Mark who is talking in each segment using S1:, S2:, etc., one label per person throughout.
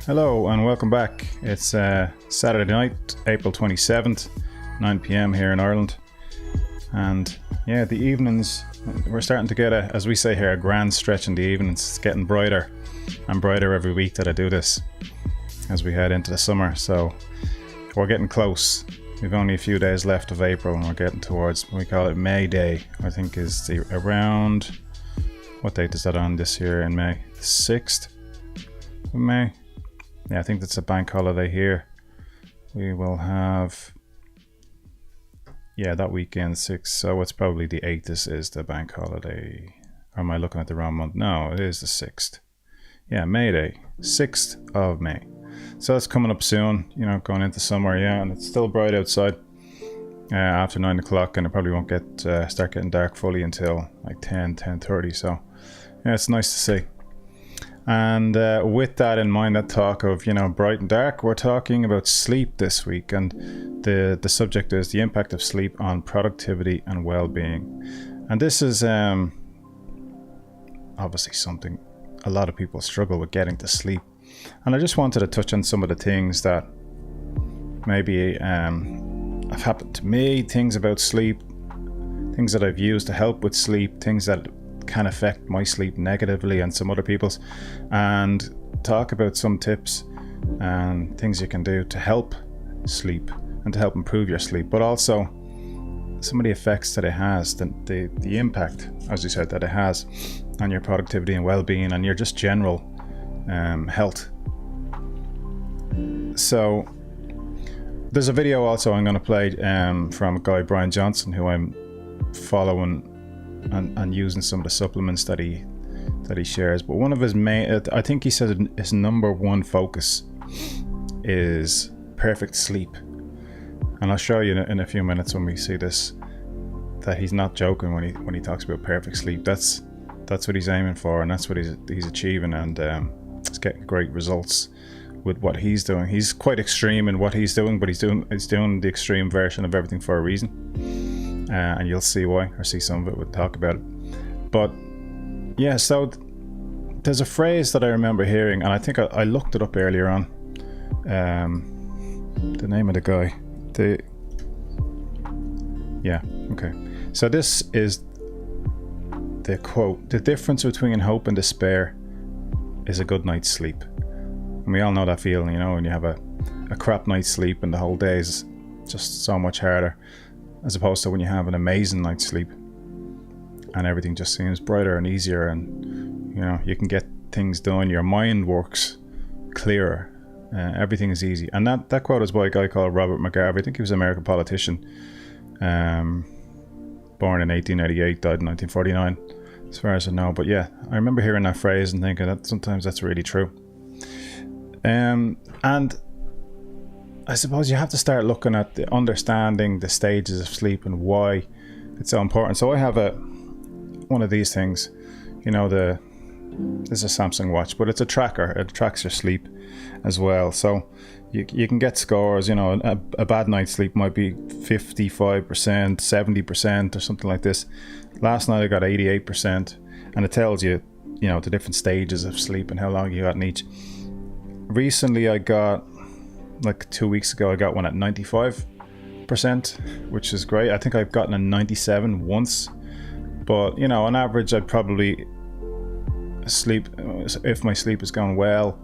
S1: Hello and welcome back. It's Saturday night, April 27th, 9 p.m. here in Ireland. And yeah, the evenings, we're starting to get as we say here, a grand stretch in the evenings. It's getting brighter and brighter every week that I do this as we head into the summer. So we're getting close. We've only a few days left of April and we're getting towards, we call it May Day, I think is around, what date is that on this year in May? The 6th of May? Yeah, I think that's a bank holiday here. We will have, that weekend 6th. So it's probably the 8th is the bank holiday. Or am I looking at the wrong month? No, it is the 6th. Yeah, May Day, 6th of May. So it's coming up soon, going into summer, and it's still bright outside after 9 o'clock, and it probably won't start getting dark fully until like 10:30. So yeah, it's nice to see. And with that in mind, that talk of bright and dark, we're talking about sleep this week, and the subject is the impact of sleep on productivity and well-being. And this is obviously something a lot of people struggle with, getting to sleep. And I just wanted to touch on some of the things that maybe have happened to me, things about sleep, things that I've used to help with sleep, things that can affect my sleep negatively and some other people's, and talk about some tips and things you can do to help sleep and to help improve your sleep, but also some of the effects that it has, the impact, as you said, that it has on your productivity and well-being and your just general health. So there's a video also I'm going to play from a guy, Bryan Johnson, who I'm following and using some of the supplements that he shares. But one of his main, I think he said his number one focus is perfect sleep. And I'll show you in a few minutes when we see this that he's not joking when he talks about perfect sleep. That's what he's aiming for, and that's what he's achieving, and he's getting great results with what he's doing. He's quite extreme in what he's doing, but he's doing the extreme version of everything for a reason. And you'll see why, or see some of it, we'll talk about it. But yeah, so there's a phrase that I remember hearing, and I think I looked it up earlier on. The name of the guy. So this is the quote: "The difference between hope and despair is a good night's sleep." And we all know that feeling, when you have a crap night's sleep and the whole day is just so much harder, as opposed to when you have an amazing night's sleep and everything just seems brighter and easier, and you can get things done, your mind works clearer, everything is easy. And that quote is by a guy called Robert McGarvey. I think he was an American politician, born in 1888, died in 1949, as far as I know. But yeah, I remember hearing that phrase and thinking that sometimes that's really true. And I suppose you have to start looking at understanding the stages of sleep and why it's so important. So I have one of these things, this is a Samsung watch, but it's a tracker. It tracks your sleep as well. So you can get scores, a bad night's sleep might be 55%, 70% or something like this. Last night I got 88%, and it tells you, the different stages of sleep and how long you got in each. Recently I got, like 2 weeks ago, I got one at 95%, which is great. I think I've gotten a 97 once, but on average I'd probably sleep, if my sleep is going well,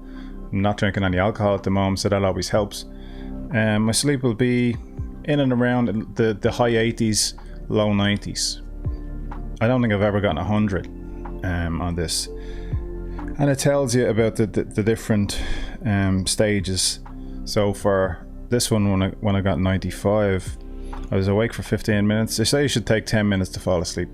S1: I'm not drinking any alcohol at the moment, so that always helps. My sleep will be in and around the high 80s, low 90s. I don't think I've ever gotten 100 on this, and it tells you about the different stages. So for this one, when I got 95, I was awake for 15 minutes. They say you should take 10 minutes to fall asleep.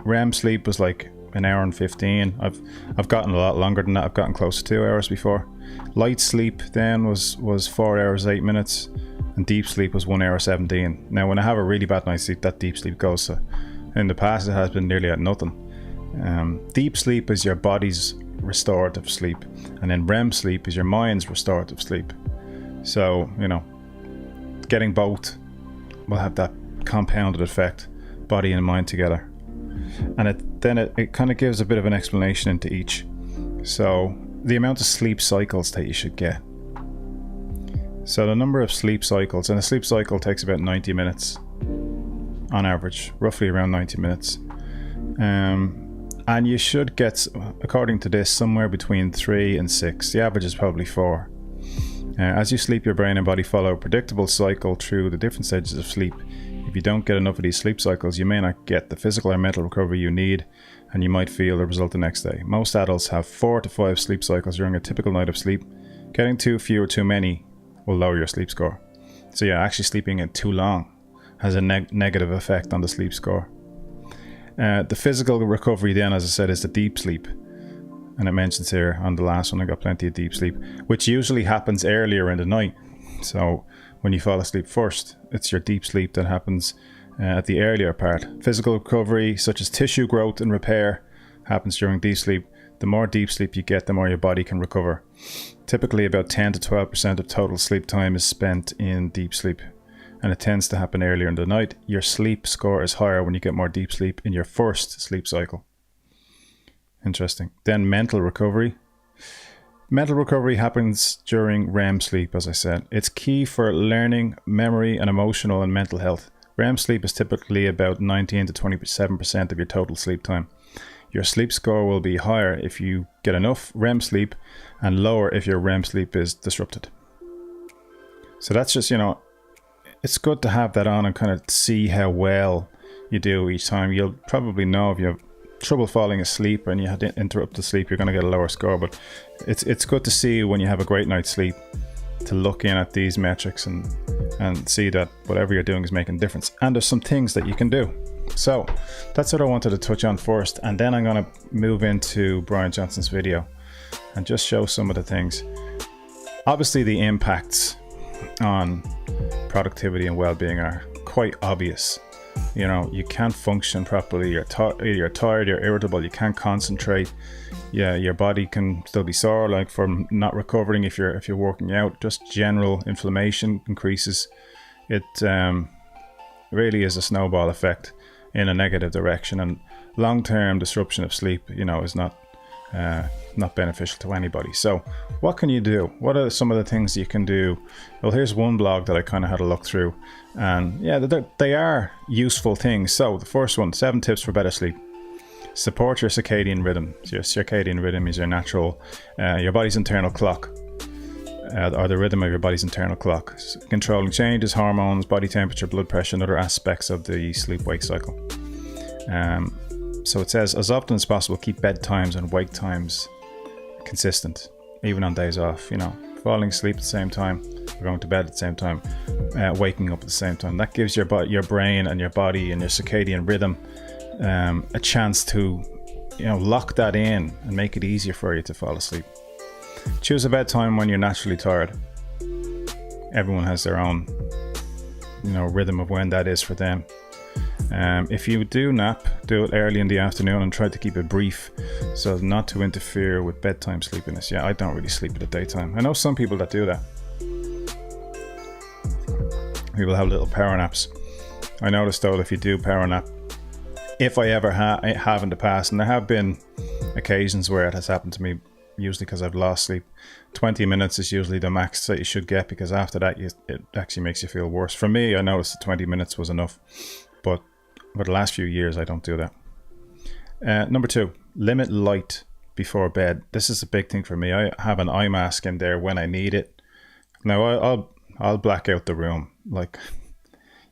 S1: REM sleep was like an hour and 15. I've gotten a lot longer than that. I've gotten close to 2 hours before. Light sleep then was 4 hours 8 minutes, and deep sleep was 1 hour 17. Now when I have a really bad night's sleep, that deep sleep goes to, in the past it has been nearly at nothing. Deep sleep is your body's restorative sleep, and then REM sleep is your mind's restorative sleep. So getting both will have that compounded effect, body and mind together. And it kind of gives a bit of an explanation into each. So the amount of sleep cycles that you should get. So the number of sleep cycles, and a sleep cycle takes about 90 minutes on average, roughly around 90 minutes. And you should get, according to this, somewhere between 3 and 6. The average is probably 4. As you sleep, your brain and body follow a predictable cycle through the different stages of sleep. If you don't get enough of these sleep cycles, you may not get the physical or mental recovery you need, and you might feel the result the next day. Most adults have 4 to 5 sleep cycles during a typical night of sleep. Getting too few or too many will lower your sleep score. So yeah, actually sleeping in too long has a negative effect on the sleep score. The physical recovery then, as I said, is the deep sleep. And it mentions here on the last one, I got plenty of deep sleep, which usually happens earlier in the night. So when you fall asleep first, it's your deep sleep that happens at the earlier part. Physical recovery, such as tissue growth and repair, happens during deep sleep. The more deep sleep you get, the more your body can recover. Typically about 10 to 12% of total sleep time is spent in deep sleep, and it tends to happen earlier in the night. Your sleep score is higher when you get more deep sleep in your first sleep cycle. Interesting. Then mental recovery. Mental recovery happens during REM sleep, as I said. It's key for learning, memory, and emotional and mental health. REM sleep is typically about 19 to 27% of your total sleep time. Your sleep score will be higher if you get enough REM sleep and lower if your REM sleep is disrupted. So that's just, it's good to have that on and kind of see how well you do each time. You'll probably know if you have trouble falling asleep and you had to interrupt the sleep, you're going to get a lower score. But it's good to see when you have a great night's sleep to look in at these metrics and see that whatever you're doing is making a difference. And there's some things that you can do. So that's what I wanted to touch on first, and then I'm going to move into Bryan Johnson's video and just show some of the things. Obviously the impacts on productivity and well-being are quite obvious. You can't function properly, you're tired, you're irritable, you can't concentrate. Yeah, your body can still be sore, like from not recovering if you're working out. Just general inflammation increases. It really is a snowball effect in a negative direction, and long-term disruption of sleep, is not beneficial to anybody. So what can you do? What are some of the things you can do? Well, here's one blog that I kind of had a look through, and yeah, they are useful things. So the first one, 7 tips for better sleep. Support your circadian rhythm. So your circadian rhythm is your natural, your body's internal clock, or the rhythm of your body's internal clock, controlling changes, hormones, body temperature, blood pressure, and other aspects of the sleep-wake cycle. So it says, as often as possible, keep bedtimes and wake times consistent, even on days off. Falling asleep at the same time, going to bed at the same time, waking up at the same time. That gives your brain and your body and your circadian rhythm a chance to, lock that in and make it easier for you to fall asleep. Choose a bedtime when you're naturally tired. Everyone has their own, rhythm of when that is for them. If you do nap, do it early in the afternoon and try to keep it brief so as not to interfere with bedtime sleepiness. Yeah, I don't really sleep in the daytime. I know some people that do that. People have little power naps. I noticed though, if you do power nap, if I ever have in the past, and there have been occasions where it has happened to me, usually because I've lost sleep, 20 minutes is usually the max that you should get, because after that it actually makes you feel worse. For me, I noticed that 20 minutes was enough, but for the last few years I don't do that. Number 2, limit light before bed. This is a big thing for me. I have an eye mask in there when I need it. Now I'll black out the room. Like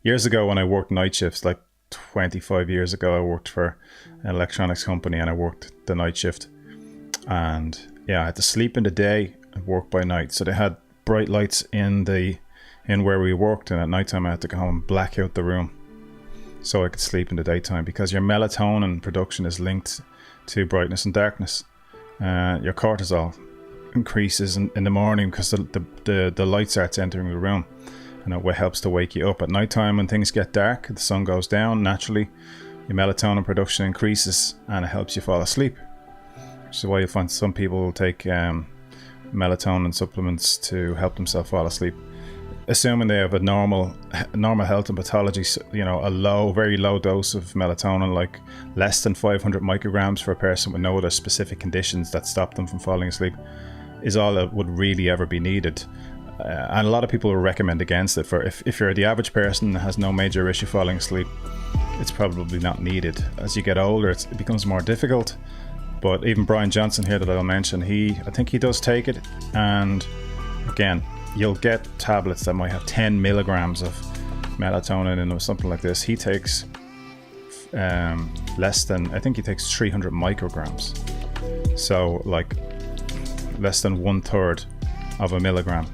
S1: years ago when I worked night shifts, like 25 years ago, I worked for an electronics company and I worked the night shift, and yeah, I had to sleep in the day and work by night. So they had bright lights in where we worked, and at nighttime I had to go home and black out the room so I could sleep in the daytime, because your melatonin production is linked to brightness and darkness. Your cortisol increases in the morning because the light starts entering the room, and it helps to wake you up. At nighttime, when things get dark, the sun goes down, naturally your melatonin production increases and it helps you fall asleep, which is why you find some people will take melatonin supplements to help themselves fall asleep. assuming they have a normal health and pathology, you know, a very low dose of melatonin, like less than 500 micrograms for a person with no other specific conditions that stop them from falling asleep, is all that would really ever be needed. And a lot of people will recommend against it. For if you're the average person that has no major issue falling asleep, it's probably not needed. As you get older, it becomes more difficult. But even Bryan Johnson here that I'll mention, I think he does take it. And again, you'll get tablets that might have 10 milligrams of melatonin in or something like this. He takes less than, I think he takes 300 micrograms. So like less than 1/3 of a milligram.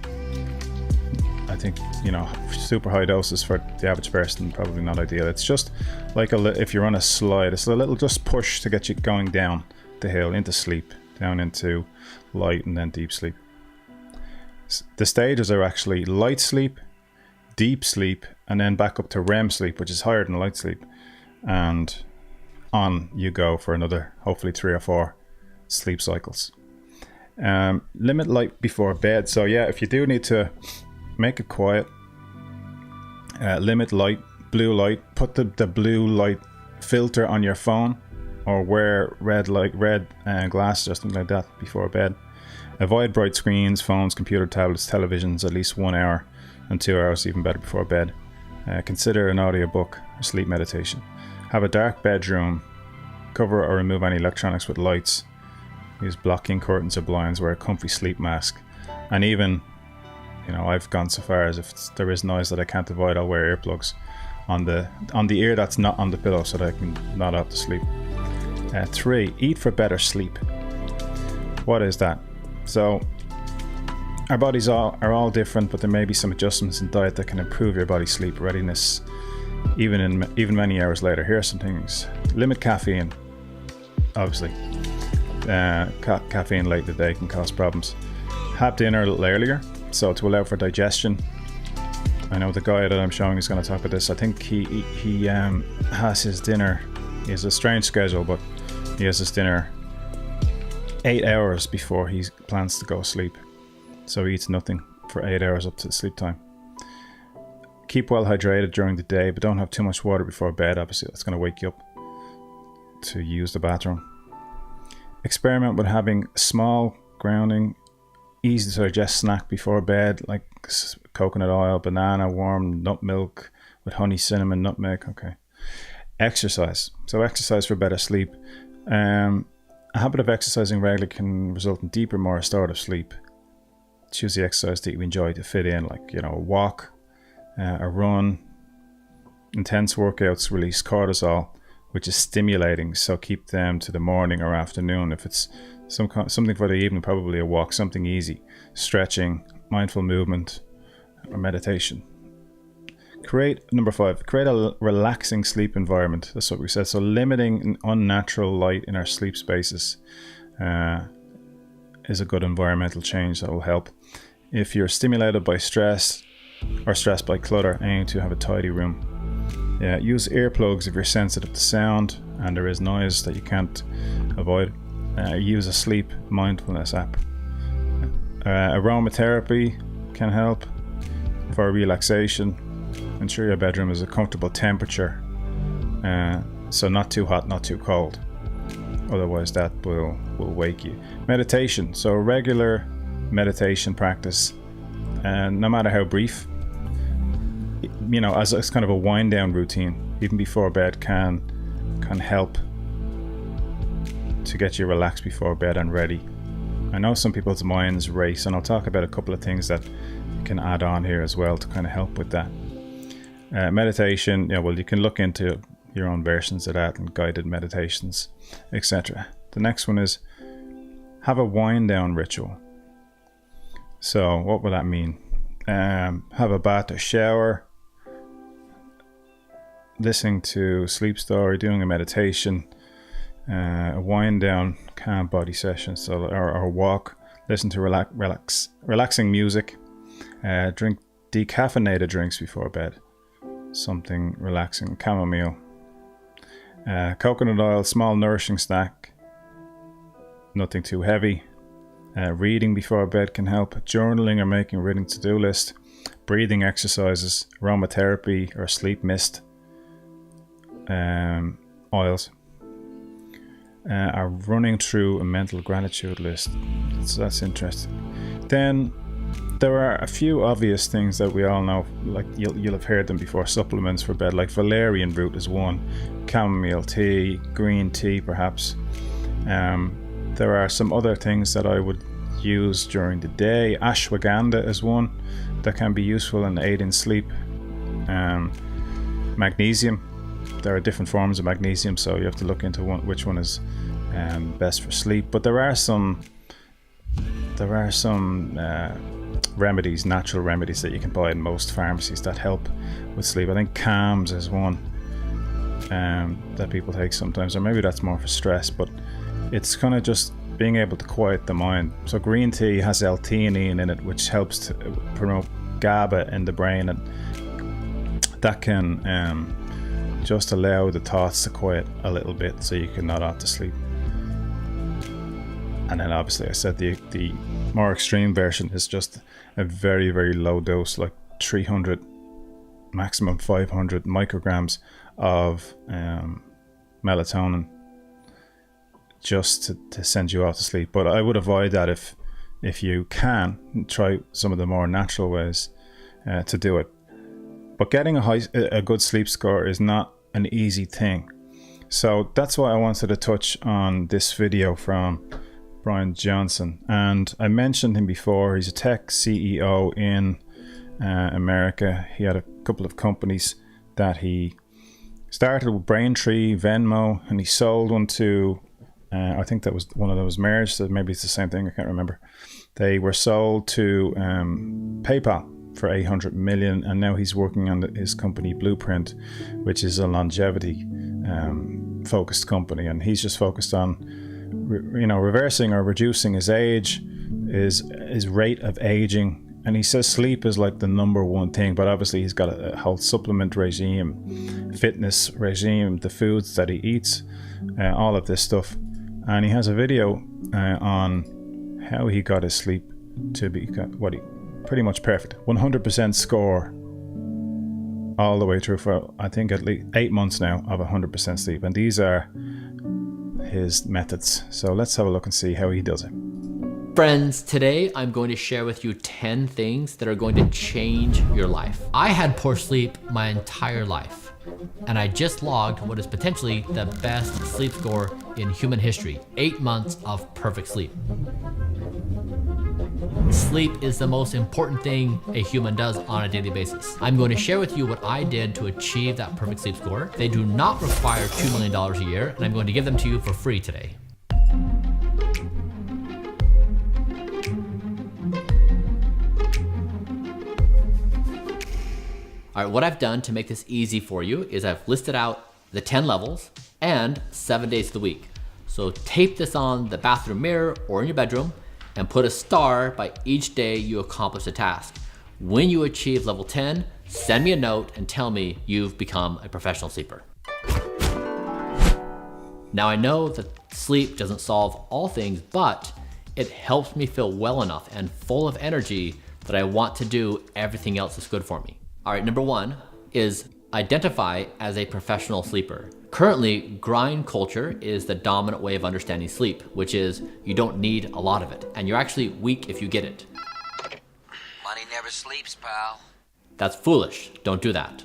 S1: I think, you know, super high doses for the average person, probably not ideal. It's just like if you're on a slide, it's a little just push to get you going down the hill into sleep, down into light and then deep sleep. The stages are actually light sleep, deep sleep, and then back up to REM sleep, which is higher than light sleep. And on you go for another, hopefully 3 or 4 sleep cycles. Limit light before bed. So yeah, if you do need to make it quiet, limit light, blue light, put the blue light filter on your phone, or wear red glasses or something like that before bed. Avoid bright screens, phones, computer, tablets, televisions at least 1 hour, and 2 hours even better before bed. Consider an audiobook or sleep meditation. Have a dark bedroom. Cover or remove any electronics with lights. Use blocking curtains or blinds. Wear a comfy sleep mask. And even, you know, I've gone so far as if there is noise that I can't avoid, I'll wear earplugs on the ear that's not on the pillow so that I can nod out to sleep. 3. Eat for better sleep. What is that? So our bodies are all different, but there may be some adjustments in diet that can improve your body's sleep readiness even many hours later. Here are some things. Limit caffeine. Obviously, caffeine late in the day can cause problems. Have dinner a little earlier, so to allow for digestion. I know the guy that I'm showing is going to talk about this. I think he has his dinner. He has a strange schedule, but he has his dinner 8 hours before he plans to go sleep. So he eats nothing for 8 hours up to sleep time. Keep well hydrated during the day, but don't have too much water before bed. Obviously, that's going to wake you up to use the bathroom. Experiment with having small, grounding, easy to digest snack before bed, like coconut oil, banana, warm nut milk with honey, cinnamon, nutmeg. Okay. Exercise. So exercise for better sleep. A habit of exercising regularly can result in deeper, more restorative sleep. Choose the exercise that you enjoy to fit in, like, you know, a walk, a run. Intense workouts release cortisol, which is stimulating, so keep them to the morning or afternoon. If it's something for the evening, probably a walk, something easy, stretching, mindful movement, or meditation. Number 5, create a relaxing sleep environment. That's what we said. So limiting unnatural light in our sleep spaces is a good environmental change that will help. If you're stimulated by stress or stressed by clutter, aim to have a tidy room. Yeah, use earplugs if you're sensitive to sound and there is noise that you can't avoid. Use a sleep mindfulness app. Aromatherapy can help for relaxation. Ensure your bedroom is a comfortable temperature, so not too hot, not too cold. Otherwise, that will wake you. Meditation. So regular meditation practice, and no matter how brief, you know, as kind of a wind down routine, even before bed, can help to get you relaxed before bed and ready. I know some people's minds race, and I'll talk about a couple of things that you can add on here as well to kind of help with that. Meditation, well, you can look into your own versions of that and guided meditations, etc. The next one is have a wind down ritual. So what will that mean? Have a bath or shower, listening to sleep story, doing a meditation, a wind down calm body session, so or walk, listen to relaxing music, drink decaffeinated drinks before bed, something relaxing, chamomile, coconut oil, small nourishing snack, nothing too heavy. Reading before bed can help. Journaling or making a reading to-do list. breathing exercises, aromatherapy or sleep mist, oils, are running through a mental gratitude list. That's interesting. Then there are a few obvious things that we all know, like you'll have heard them before. Supplements for bed, like valerian root is one, chamomile tea, green tea perhaps. There are some other things that I would use during the day. Ashwagandha is one that can be useful and aid in sleep. Magnesium, there are different forms of magnesium, so you have to look into which one is best for sleep. But there are some remedies, natural remedies that you can buy in most pharmacies that help with sleep. I think Calms is one that people take sometimes, or maybe that's more for stress, but it's kind of just being able to quiet the mind. So green tea has L-theanine in it, which helps to promote GABA in the brain, and that can just allow the thoughts to quiet a little bit so you can nod off to sleep. And then obviously I said the more extreme version is just a very, very low dose, like 300, maximum 500 micrograms of melatonin, just to send you off to sleep. But I would avoid that if you can. Try some of the more natural ways to do it. But getting a good sleep score is not an easy thing. So that's why I wanted to touch on this video from Bryan Johnson. And I mentioned him before. He's a tech CEO in America. He had a couple of companies that he started with, Braintree, Venmo, and he sold one to I think that was one of those merged, so maybe it's the same thing, I can't remember. They were sold to PayPal for 800 million, and now he's working on his company Blueprint, which is a longevity focused company, and he's just focused on reversing or reducing his age, his rate of aging. And he says sleep is like the number one thing, but obviously he's got a whole supplement regime, fitness regime, the foods that he eats, all of this stuff. And he has a video on how he got his sleep to be pretty much perfect. 100% score all the way through for, I think, at least 8 months now of 100% sleep. And these are his methods. So let's have a look and see how he does it.
S2: Friends, today I'm going to share with you 10 things that are going to change your life. I had poor sleep my entire life, and I just logged what is potentially the best sleep score in human history, 8 months of perfect sleep. Sleep is the most important thing a human does on a daily basis. I'm going to share with you what I did to achieve that perfect sleep score. They do not require $2 million a year, and I'm going to give them to you for free today. All right, what I've done to make this easy for you is I've listed out the 10 levels and 7 days of the week. So tape this on the bathroom mirror or in your bedroom and put a star by each day you accomplish a task. When you achieve level 10, send me a note and tell me you've become a professional sleeper. Now I know that sleep doesn't solve all things, but it helps me feel well enough and full of energy that I want to do everything else that's good for me. All right, number one is identify as a professional sleeper. Currently, grind culture is the dominant way of understanding sleep, which is you don't need a lot of it, and you're actually weak if you get it.
S3: Money never sleeps, pal.
S2: That's foolish. Don't do that.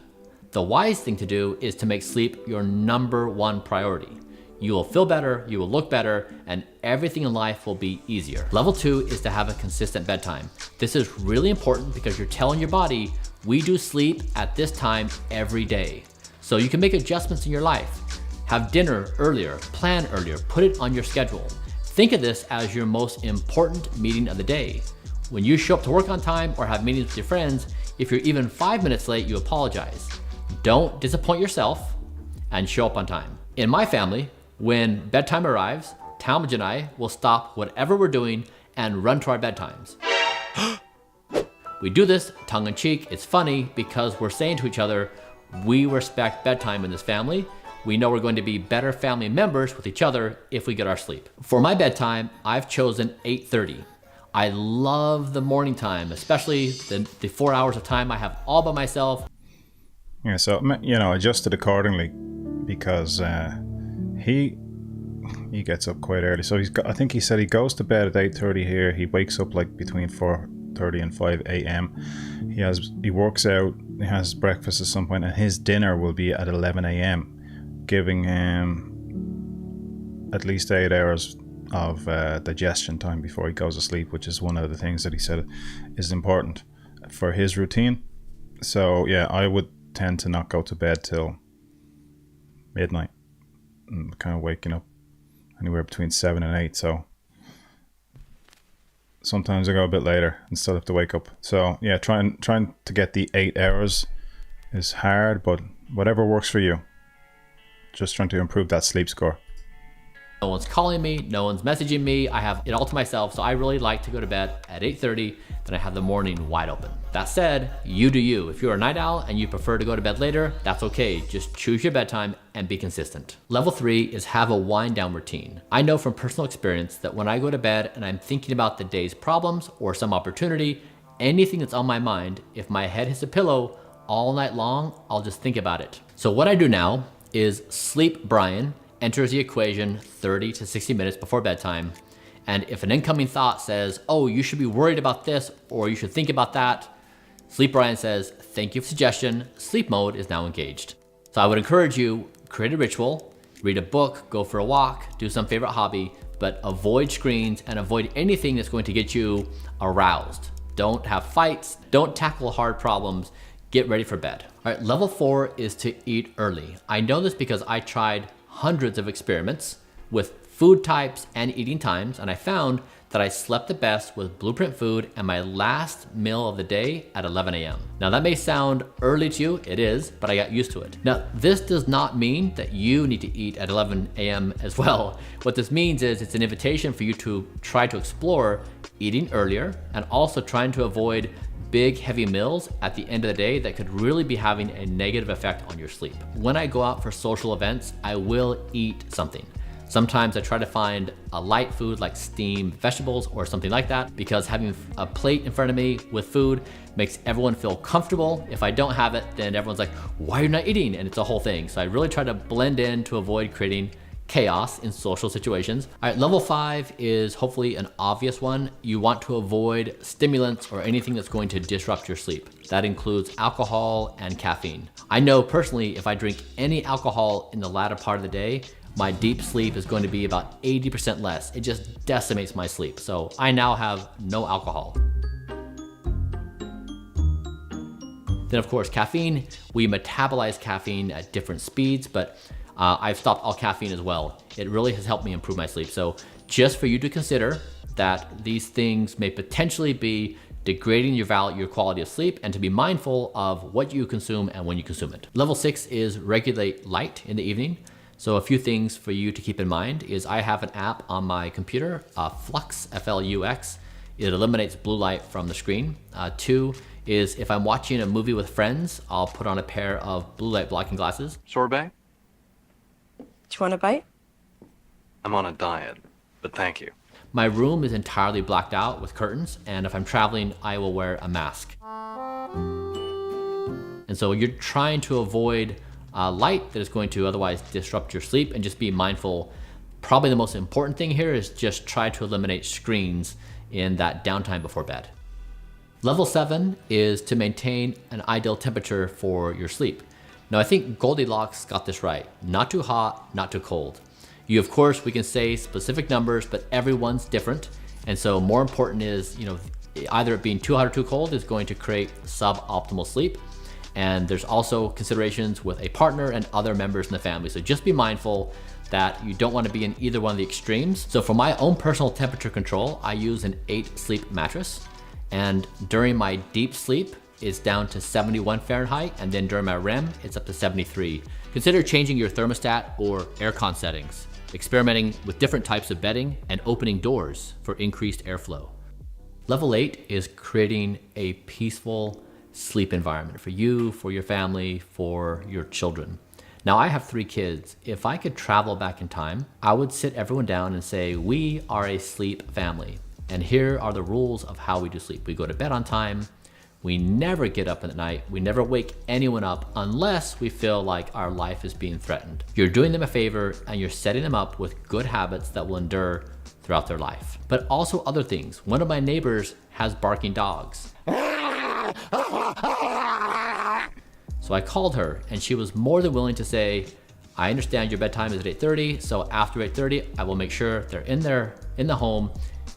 S2: The wise thing to do is to make sleep your number one priority. You will feel better, you will look better, and everything in life will be easier. Level 2 is to have a consistent bedtime. This is really important because you're telling your body, we do sleep at this time every day. So you can make adjustments in your life. Have dinner earlier, plan earlier, put it on your schedule. Think of this as your most important meeting of the day. When you show up to work on time or have meetings with your friends, if you're even 5 minutes late, you apologize. Don't disappoint yourself and show up on time. In my family, when bedtime arrives, Talmadge and I will stop whatever we're doing and run to our bedtimes. We do this tongue in cheek. It's funny because we're saying to each other, we respect bedtime in this family. We know we're going to be better family members with each other if we get our sleep. For my bedtime, I've chosen 8:30. I love the morning time, especially the 4 hours of time I have all by myself.
S1: Yeah, so, you know, adjusted accordingly, because he gets up quite early. So I think he said he goes to bed at 8:30 here. He wakes up like between 4:30 and 5 a.m. He works out, he has breakfast at some point, and his dinner will be at 11 a.m., giving him at least 8 hours of digestion time before he goes to sleep, which is one of the things that he said is important for his routine. So yeah, I would tend to not go to bed till midnight. I'm kind of waking up anywhere between 7 and 8, so sometimes I go a bit later and still have to wake up. So yeah, trying to get the 8 hours is hard, but whatever works for you. Just trying to improve that sleep score.
S2: No one's calling me, no one's messaging me. I have it all to myself, so I really like to go to bed at 8:30, then I have the morning wide open. That said, you do you. If you're a night owl and you prefer to go to bed later, that's okay. Just choose your bedtime and be consistent. Level 3 is have a wind down routine. I know from personal experience that when I go to bed and I'm thinking about the day's problems or some opportunity, anything that's on my mind, if my head hits a pillow all night long, I'll just think about it. So what I do now is sleep Bryan enters the equation 30 to 60 minutes before bedtime. And if an incoming thought says, oh, you should be worried about this, or you should think about that, Sleep Bryan says, thank you for the suggestion. Sleep mode is now engaged. So I would encourage you, create a ritual, read a book, go for a walk, do some favorite hobby, but avoid screens and avoid anything that's going to get you aroused. Don't have fights, don't tackle hard problems, get ready for bed. All right, level 4 is to eat early. I know this because I tried hundreds of experiments with food types and eating times, and I found that I slept the best with Blueprint food and my last meal of the day at 11 a.m. Now that may sound early to you, it is, but I got used to it. Now this does not mean that you need to eat at 11 a.m. as well. What this means is it's an invitation for you to try to explore eating earlier and also trying to avoid big heavy meals at the end of the day that could really be having a negative effect on your sleep. When I go out for social events, I will eat something. Sometimes I try to find a light food like steamed vegetables or something like that, because having a plate in front of me with food makes everyone feel comfortable. If I don't have it, then everyone's like, why are you not eating? And it's a whole thing. So I really try to blend in to avoid creating chaos in social situations. All right, level 5 is hopefully an obvious one. You want to avoid stimulants or anything that's going to disrupt your sleep. That includes alcohol and caffeine. I know personally, if I drink any alcohol in the latter part of the day, my deep sleep is going to be about 80% less. It just decimates my sleep. So I now have no alcohol. Then of course, caffeine, we metabolize caffeine at different speeds, but I've stopped all caffeine as well. It really has helped me improve my sleep. So just for you to consider that these things may potentially be degrading your quality of sleep, and to be mindful of what you consume and when you consume it. Level 6 is regulate light in the evening. So a few things for you to keep in mind is I have an app on my computer, Flux, F-L-U-X. It eliminates blue light from the screen. 2 is if I'm watching a movie with friends, I'll put on a pair of blue light blocking glasses.
S4: Sorbet?
S5: Do you want a bite?
S4: I'm on a diet, but thank you.
S2: My room is entirely blacked out with curtains, and if I'm traveling, I will wear a mask. And so you're trying to avoid light that is going to otherwise disrupt your sleep, and just be mindful. Probably the most important thing here is just try to eliminate screens in that downtime before bed. Level 7 is to maintain an ideal temperature for your sleep. Now I think Goldilocks got this right. Not too hot, not too cold. You, of course, we can say specific numbers, but everyone's different. And so more important is, either it being too hot or too cold is going to create suboptimal sleep. And there's also considerations with a partner and other members in the family. So just be mindful that you don't want to be in either one of the extremes. So for my own personal temperature control, I use an 8 sleep mattress. And during my deep sleep, it's down to 71 Fahrenheit. And then during my REM, it's up to 73. Consider changing your thermostat or aircon settings, experimenting with different types of bedding, and opening doors for increased airflow. Level 8 is creating a peaceful sleep environment for you, for your family, for your children. Now I have 3 kids. If I could travel back in time, I would sit everyone down and say, we are a sleep family. And here are the rules of how we do sleep. We go to bed on time. We never get up at night. We never wake anyone up unless we feel like our life is being threatened. You're doing them a favor and you're setting them up with good habits that will endure throughout their life. But also other things. One of my neighbors has barking dogs. So I called her and she was more than willing to say, I understand your bedtime is at 8:30, so after 8:30, I will make sure they're in the home,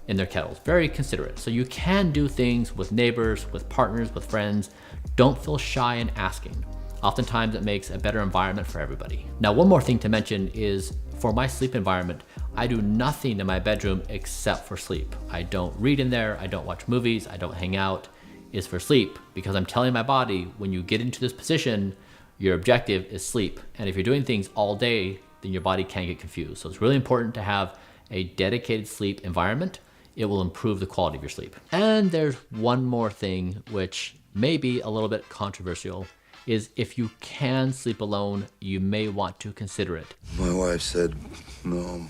S2: in their kettles. Very considerate. So you can do things with neighbors, with partners, with friends. Don't feel shy in asking. Oftentimes it makes a better environment for everybody. Now, one more thing to mention is for my sleep environment, I do nothing in my bedroom except for sleep. I don't read in there, I don't watch movies, I don't hang out. It's for sleep because I'm telling my body, when you get into this position, your objective is sleep. And if you're doing things all day, then your body can get confused. So it's really important to have a dedicated sleep environment. It will improve the quality of your sleep. And there's one more thing, which may be a little bit controversial, is if you can sleep alone, you may want to consider it.
S6: My wife said, no,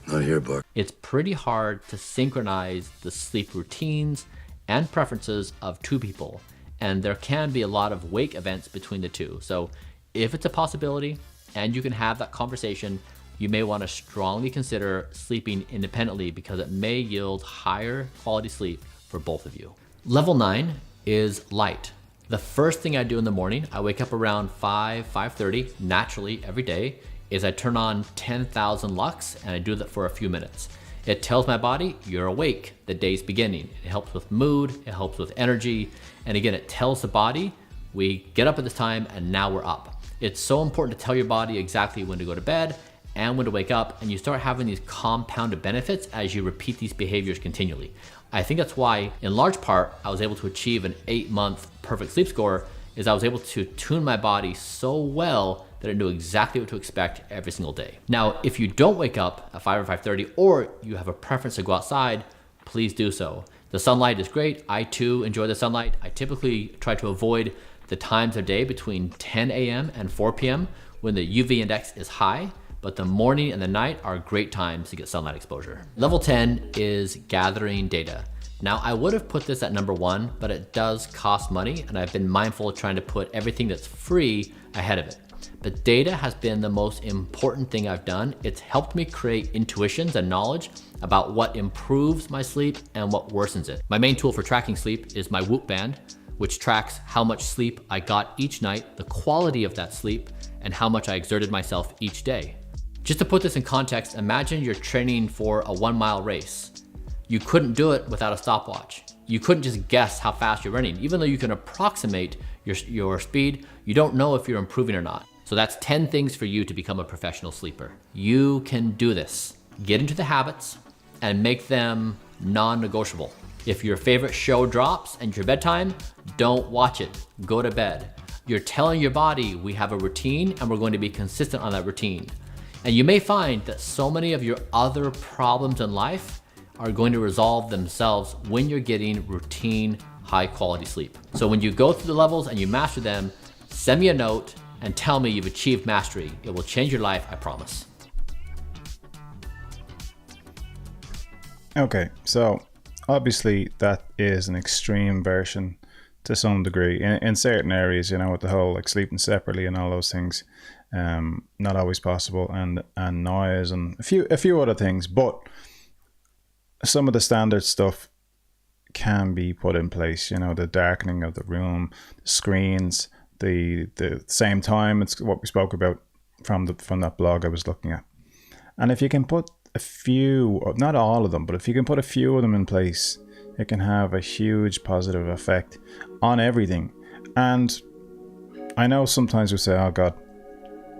S6: not here, Buck.
S2: It's pretty hard to synchronize the sleep routines and preferences of two people, and there can be a lot of wake events between the two. So if it's a possibility and you can have that conversation, you may want to strongly consider sleeping independently because it may yield higher quality sleep for both of you. Level 9 is light. The first thing I do in the morning, I wake up around 5:30 naturally every day, is I turn on 10,000 lux and I do that for a few minutes. It tells my body, you're awake, the day's beginning. It helps with mood, it helps with energy. And again, it tells the body, we get up at this time and now we're up. It's so important to tell your body exactly when to go to bed and when to wake up, and you start having these compounded benefits as you repeat these behaviors continually. I think that's why, in large part, I was able to achieve an 8-month perfect sleep score, is I was able to tune my body so well that it knew exactly what to expect every single day. Now, if you don't wake up at 5 or 5:30, or you have a preference to go outside, please do so. The sunlight is great. I too enjoy the sunlight. I typically try to avoid the times of day between 10 a.m. and 4 p.m. when the UV index is high, but the morning and the night are great times to get sunlight exposure. Level 10 is gathering data. Now, I would have put this at number 1, but it does cost money, and I've been mindful of trying to put everything that's free ahead of it. But data has been the most important thing I've done. It's helped me create intuitions and knowledge about what improves my sleep and what worsens it. My main tool for tracking sleep is my Whoop band, which tracks how much sleep I got each night, the quality of that sleep, and how much I exerted myself each day. Just to put this in context, imagine you're training for a 1-mile race. You couldn't do it without a stopwatch. You couldn't just guess how fast you're running. Even though you can approximate your speed, you don't know if you're improving or not. So that's 10 things for you to become a professional sleeper. You can do this. Get into the habits and make them non-negotiable. If your favorite show drops and your bedtime, don't watch it. Go to bed. You're telling your body, we have a routine and we're going to be consistent on that routine. And you may find that so many of your other problems in life are going to resolve themselves when you're getting routine, high quality sleep. So when you go through the levels and you master them, send me a note and tell me you've achieved mastery. It will change your life, I promise.
S1: Okay, so obviously that is an extreme version to some degree in certain areas, you know, with the whole like sleeping separately and all those things. Not always possible, and noise and a few other things, but some of the standard stuff can be put in place, you know, the darkening of the room, the screens, the same time. It's what we spoke about from that blog I was looking at. And if you can put a few, not all of them, but if you can put a few of them in place, it can have a huge positive effect on everything. And I know sometimes we say, oh God,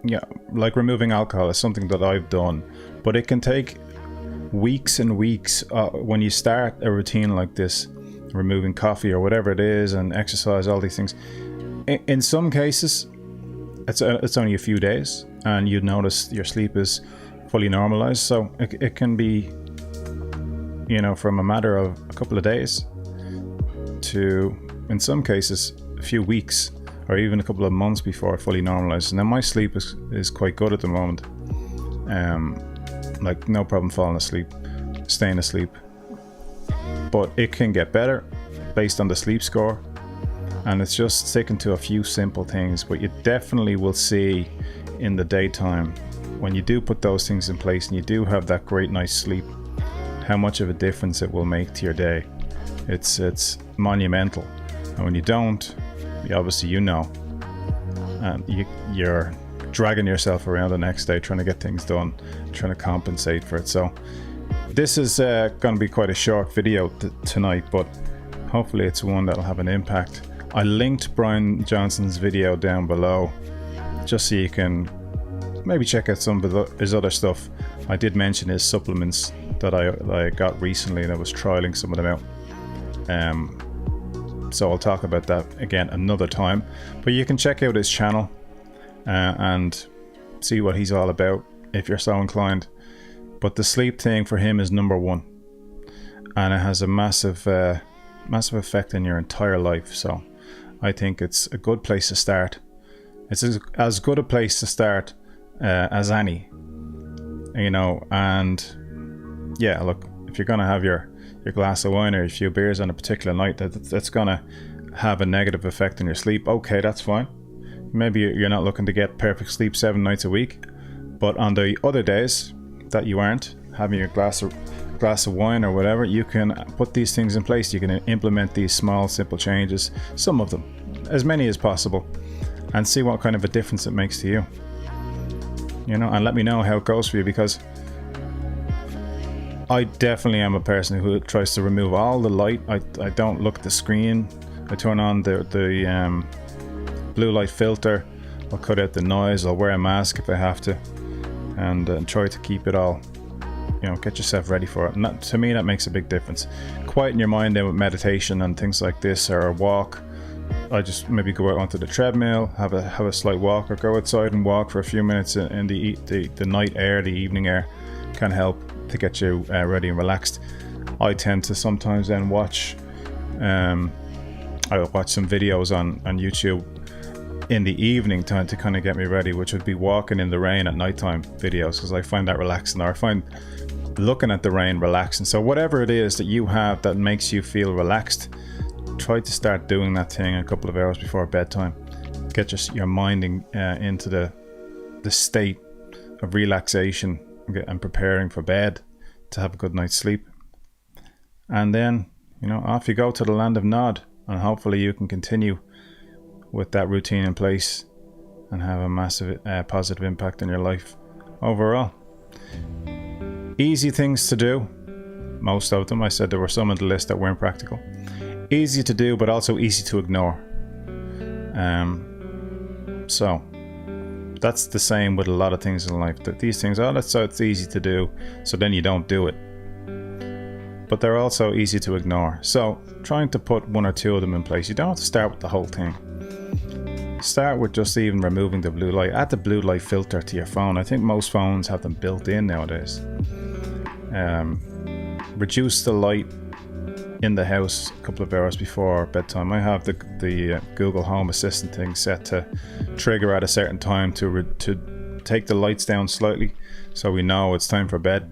S1: yeah, like removing alcohol is something that I've done, but it can take weeks and weeks when you start a routine like this, removing coffee or whatever it is, and exercise, all these things. In some cases, it's only a few days, and you'd notice your sleep is fully normalized. So it can be, you know, from a matter of a couple of days to, in some cases, a few weeks or even a couple of months before it fully normalizes. And then my sleep is quite good at the moment. Like no problem falling asleep, staying asleep. but it can get better based on the sleep score. And it's just sticking to a few simple things, but you definitely will see in the daytime, when you do put those things in place and you do have that great night's sleep, how much of a difference it will make to your day. It's monumental. And when you don't, obviously you know, and you're dragging yourself around the next day trying to get things done, trying to compensate for it. So this is going to be quite a short video tonight, but hopefully it's one that'll have an impact. I linked Bryan Johnson's video down below just so you can maybe check out some of his other stuff. I did mention his supplements that I got recently, and I was trialing some of them out. So I'll talk about that again another time. But you can check out his channel and see what he's all about if you're so inclined. But the sleep thing for him is number one, and it has a massive effect in your entire life. So I think it's a good place to start. It's as good a place to start as any, you know. And yeah, look, if you're gonna have your glass of wine or a few beers on a particular night that's gonna have a negative effect on your sleep, okay, that's fine. Maybe you're not looking to get perfect sleep 7 nights a week, but on the other days that you aren't having your glass of wine or whatever, you can put these things in place. You can implement these small simple changes, some of them, as many as possible, and see what kind of a difference it makes to you, you know. And let me know how it goes for you, because I definitely am a person who tries to remove all the light. I don't look at the screen. I turn on the blue light filter. I'll cut out the noise. I'll wear a mask if I have to, and try to keep it all, you know, get yourself ready for it. And to me, that makes a big difference. Quieten your mind down with meditation and things like this, or a walk. I just maybe go out onto the treadmill, have a slight walk, or go outside and walk for a few minutes in the night air, the evening air. Can help to get you ready and relaxed. I tend to sometimes then watch some videos on YouTube in the evening time to kind of get me ready, which would be walking in the rain at nighttime videos, because I find that relaxing, or I find looking at the rain relaxing. So whatever it is that you have that makes you feel relaxed, try to start doing that thing a couple of hours before bedtime. Get your mind into the state of relaxation and preparing for bed to have a good night's sleep. And then, you know, off you go to the land of Nod, and hopefully you can continue with that routine in place and have a massive positive impact on your life overall. Easy things to do, most of them. I said there were some on the list that weren't practical. Easy to do, but also easy to ignore. So that's the same with a lot of things in life, that these things, it's easy to do, so then you don't do it. But they're also easy to ignore. So trying to put one or two of them in place. You don't have to start with the whole thing. Start with just even removing the blue light. Add the blue light filter to your phone. I think most phones have them built in nowadays. Reduce the light in the house a couple of hours before bedtime. I have the Google Home Assistant thing set to trigger at a certain time to take the lights down slightly, so we know it's time for bed.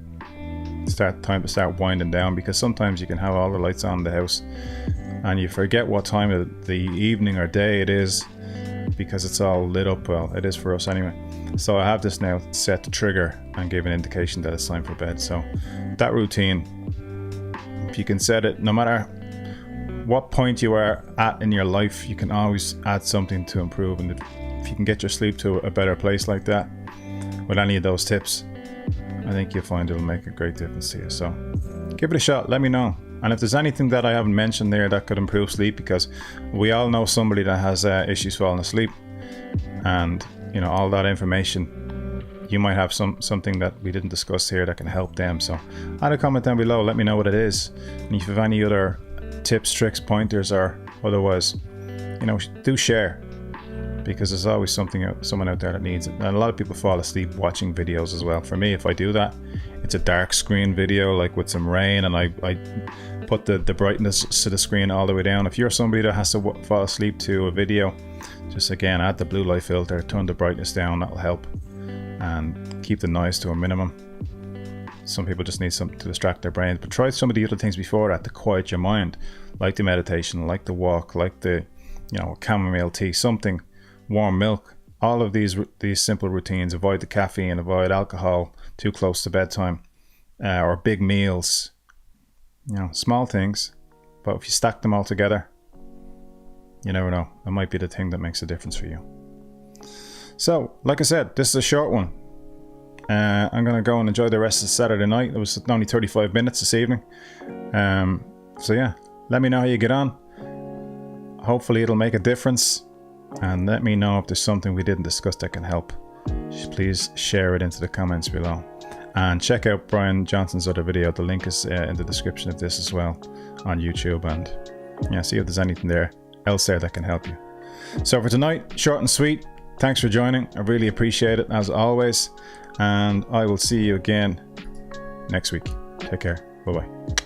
S1: Time to start winding down, because sometimes you can have all the lights on in the house and you forget what time of the evening or day it is, because it's all lit up. Well, it is for us anyway. So I have this now set to trigger and give an indication that it's time for bed. So that routine, if you can set it, no matter what point you are at in your life, you can always add something to improve. And if you can get your sleep to a better place like that with any of those tips, I think you'll find it'll make a great difference to you. So give it a shot, let me know. And if there's anything that I haven't mentioned there that could improve sleep, because we all know somebody that has issues falling asleep, and you know, all that information, you might have something that we didn't discuss here that can help them. So add a comment down below, let me know what it is. And if you have any other tips, tricks, pointers, or otherwise, you know, do share, because there's always someone out there that needs it. And a lot of people fall asleep watching videos as well. For me, if I do that, it's a dark screen video, like with some rain, and I put the brightness to the screen all the way down. If you're somebody that has to fall asleep to a video, just again, add the blue light filter, turn the brightness down, that'll help, and keep the noise to a minimum. Some people just need something to distract their brains. But try some of the other things before that to quiet your mind, like the meditation, like the walk, like the, you know, chamomile tea, something, warm milk. All of these simple routines. Avoid the caffeine, avoid alcohol too close to bedtime, or big meals. You know, small things, but if you stack them all together, you never know. It might be the thing that makes a difference for you. So, like I said, this is a short one. I'm going to go and enjoy the rest of Saturday night. It was only 35 minutes this evening. So yeah, let me know how you get on. Hopefully it'll make a difference. And let me know if there's something we didn't discuss that can help. Please share it into the comments below. And check out Bryan Johnson's other video. The link is in the description of this as well on YouTube. And yeah, see if there's anything else there that can help you. So for tonight, short and sweet. Thanks for joining. I really appreciate it as always. And I will see you again next week. Take care. Bye-bye.